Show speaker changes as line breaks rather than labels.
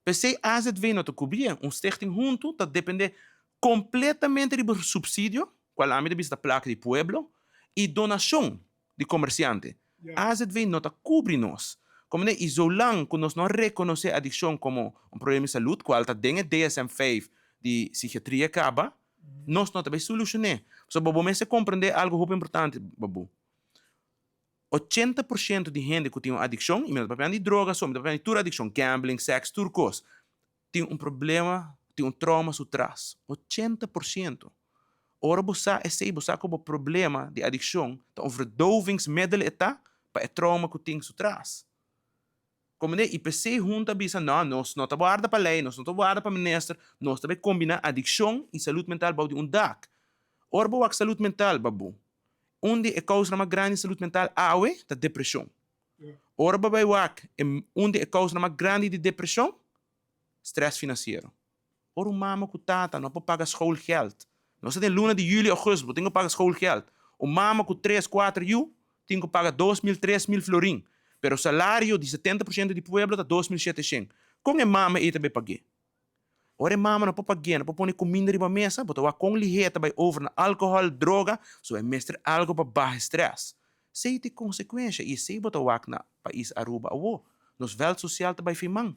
Pensei, AZV não te cobria. Stichting Hunto, dat depende completamente do subsídio, qual a medida da placa de pueblo, e donação de comerciante.
Yeah.
AZV não te cobre nós. Como e zolang que nós não reconhecer a adicção como problema de saúde, qual está dentro DSM-5 de psiquiatria acaba, nós não também solucionar. So, babu, mas você compreender algo muito importante, babu. 80% de gente que tem uma adicção, e mesmo para de drogas, ou para de adicção, gambling, sexo, turcos, tem problema, tem trauma por trás. 80%. Ora, você é como problema de adicção, então verdovingsmiddel está para o trauma que tem por trás. Como e PC junta bisa nós não trabalhamos para lei, nós não trabalhamos para mester, nós também combina adicção e saúde mental para um DAC. Ora, boa saúde mental, babu. Onde é causa uma grande saúde mental awe, da depressão. Ora, babai wak, onde é causa uma grande de depressão, stress financeiro. Ora, mama com tata não pode pagar schoolgeld. Nós temos luna de julho e agosto, tem que pagar schoolgeld. O mama com 3, 4 mil, tem que pagar 2.000, 3.000 florim. Pero o salário de 70% do pueblo está 2.700. Como é mama e também paguei? Ora, mama não pode pagar, não pode pôr comida na mesa, porque com ligeira vai over na álcool, droga, so é mestre algo para baixo stress. Sei tem consequência e sei botar na país Aruba, nos vel social também firmang.